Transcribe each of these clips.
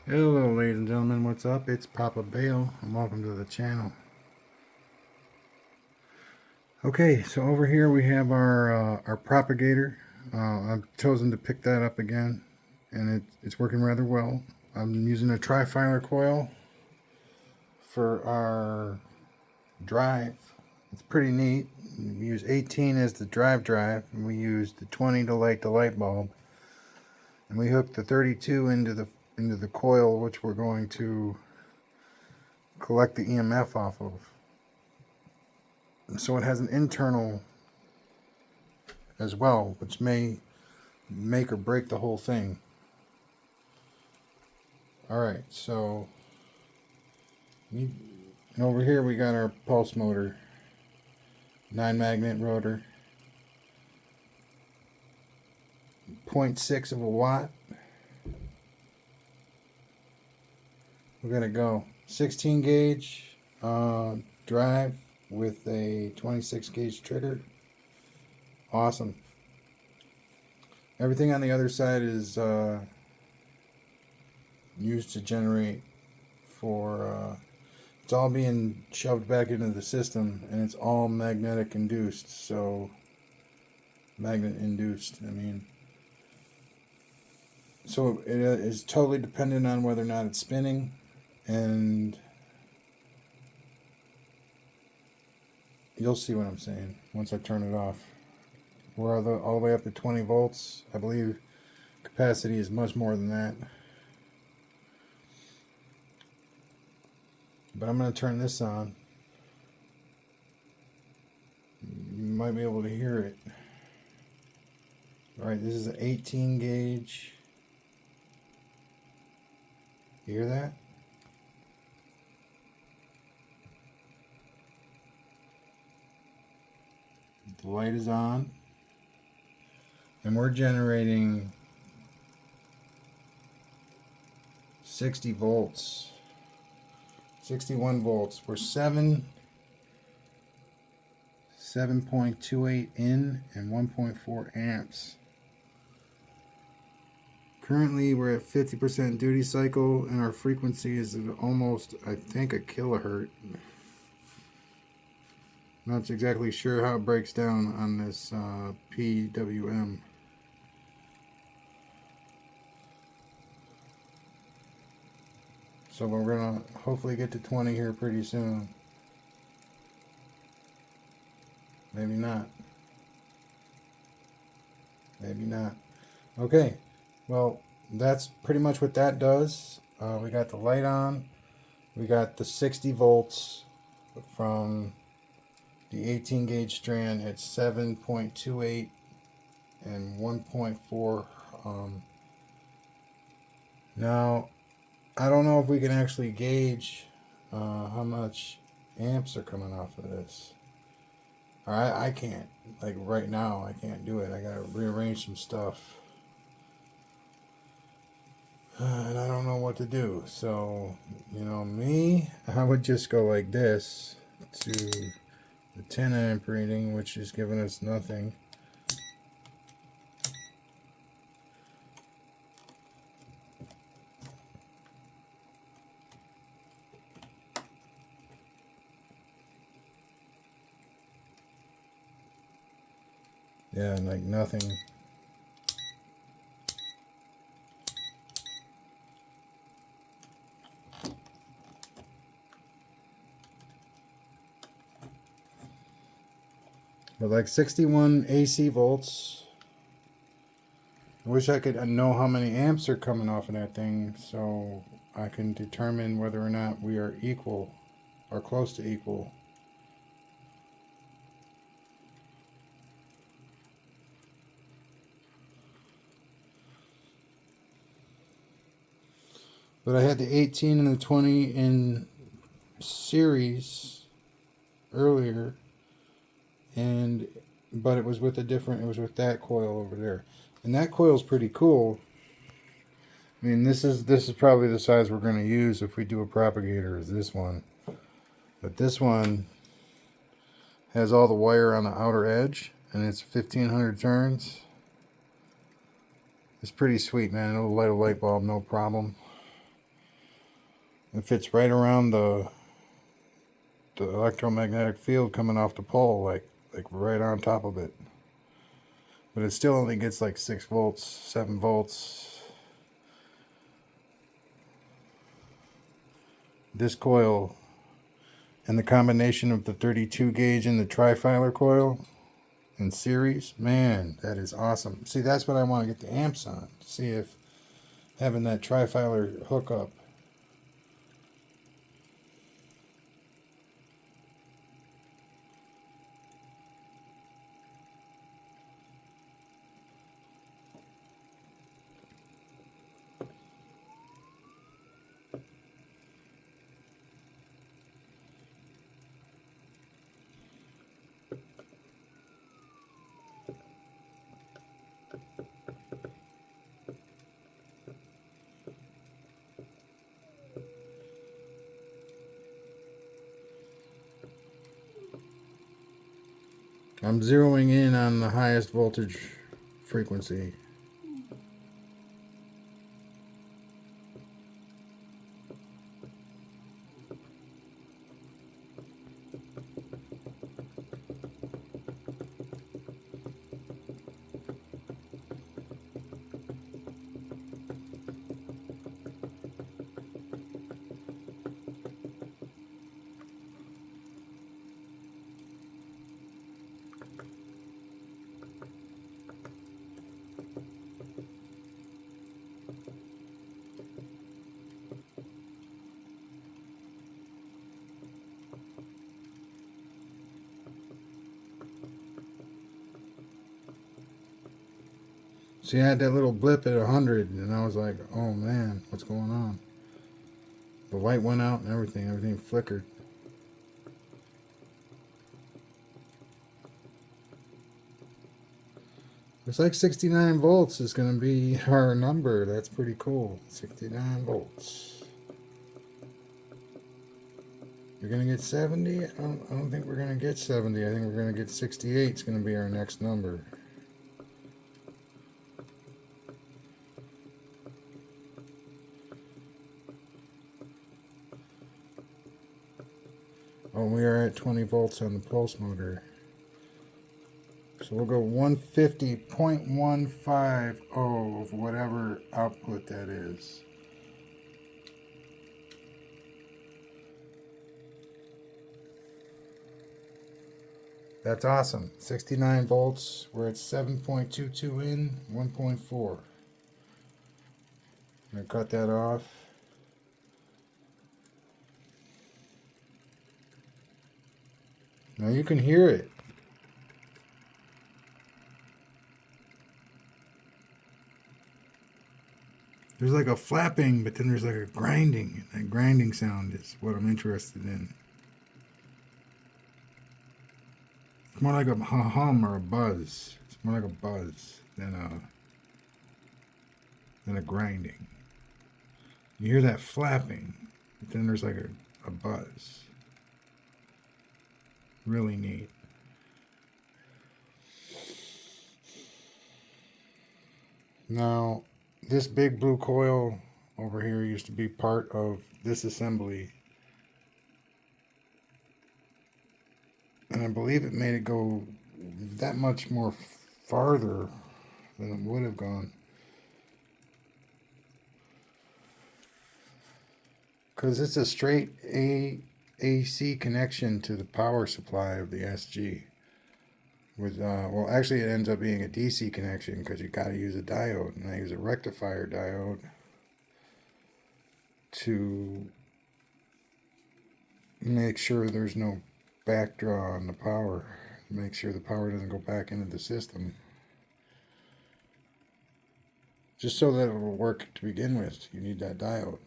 Hello ladies and gentlemen, what's up? It's Papa Bale and welcome to the channel. Okay, so over here we have our propagator. I've chosen to pick that up again and it's working rather well. I'm using a tri-filer coil for our drive. It's pretty neat. We use 18 as the drive and we use the 20 to light the light bulb. And we hook the 32 into the coil, which we're going to collect the EMF off of. So it has an internal as well, which may make or break the whole thing. Alright, so over here we got our pulse motor, 9 magnet rotor, 0.6 of a watt. We're gonna go 16 gauge drive with a 26 gauge trigger. Awesome. Everything on the other side is used to generate for it's all being shoved back into the system, and it's all magnetic induced. So magnet induced, I mean, so it is totally dependent on whether or not it's spinning. And you'll see what I'm saying once I turn it off. We're all the way up to 20 volts. I believe capacity is much more than that. But I'm going to turn this on. You might be able to hear it. Alright, this is an 18 gauge. You hear that? The light is on. And we're generating 60 volts. 61 volts. We're 7.28 in and 1.4 amps. Currently we're at 50% duty cycle and our frequency is at almost, I think, a kilohertz. Not exactly sure how it breaks down on this PWM. So we're gonna hopefully get to 20 here pretty soon. Maybe not. Maybe not. Okay, well, that's pretty much what that does. We got the light on. We got the 60 volts from the 18 gauge strand at 7.28 and 1.4. Now, I don't know if we can actually gauge how much amps are coming off of this. I can't. Like right now, I can't do it. I gotta rearrange some stuff. And I don't know what to do. So, you know, I would just go like this to the 10 amp reading, which is giving us nothing. Yeah, like nothing. But like 61 AC volts. I wish I could know how many amps are coming off of that thing so I can determine whether or not we are equal or close to equal. But I had the 18 and the 20 in series earlier, but it was with it was with that coil over there. And that coil is pretty cool. I mean, this is probably the size we're going to use if we do a propagator, is this one. But this one has all the wire on the outer edge, and it's 1500 turns. It's pretty sweet, man. It'll light a light bulb, no problem. It fits right around the electromagnetic field coming off the pole, like right on top of it. But it still only gets like 6 volts, 7 volts. This coil and the combination of the 32 gauge and the tri-filar coil in series, man, that is awesome. See, that's what I want to get the amps on. See if having that tri-filar hookup. I'm zeroing in on the highest voltage frequency. See, I had that little blip at 100, and I was like, oh man, what's going on? The light went out and everything flickered. Looks like 69 volts is going to be our number. That's pretty cool. 69 volts. You're going to get 70? I don't think we're going to get 70. I think we're going to get 68. It's going to be our next number. Oh, we are at 20 volts on the pulse motor. So we'll go 150.150 of whatever output that is. That's awesome. 69 volts. We're at 7.22 in, 1.4. I'm going to cut that off. Now you can hear it. There's like a flapping, but then there's like a grinding. That grinding sound is what I'm interested in. It's more like a hum or a buzz. It's more like a buzz than a grinding. You hear that flapping, but then there's like a buzz. Really neat. Now, this big blue coil over here used to be part of this assembly. And I believe it made it go that much more farther than it would have gone. Because it's a straight AC connection to the power supply of the SG. With well, actually, it ends up being a DC connection because you got to use a diode, and I use a rectifier diode to make sure there's no backdraw on the power. Make sure the power doesn't go back into the system. Just so that it will work to begin with, you need that diode.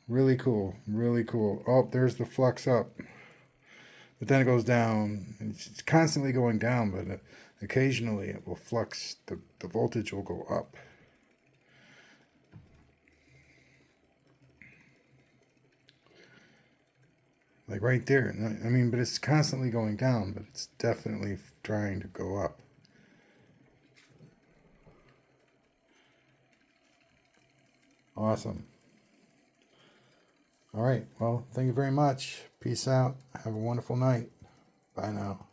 Really cool, really cool. Oh, there's the flux up. But then it goes down. It's constantly going down, but occasionally it will flux. The voltage will go up. Like right there. I mean, but it's constantly going down, but it's definitely trying to go up. Awesome. All right. Well, thank you very much. Peace out. Have a wonderful night. Bye now.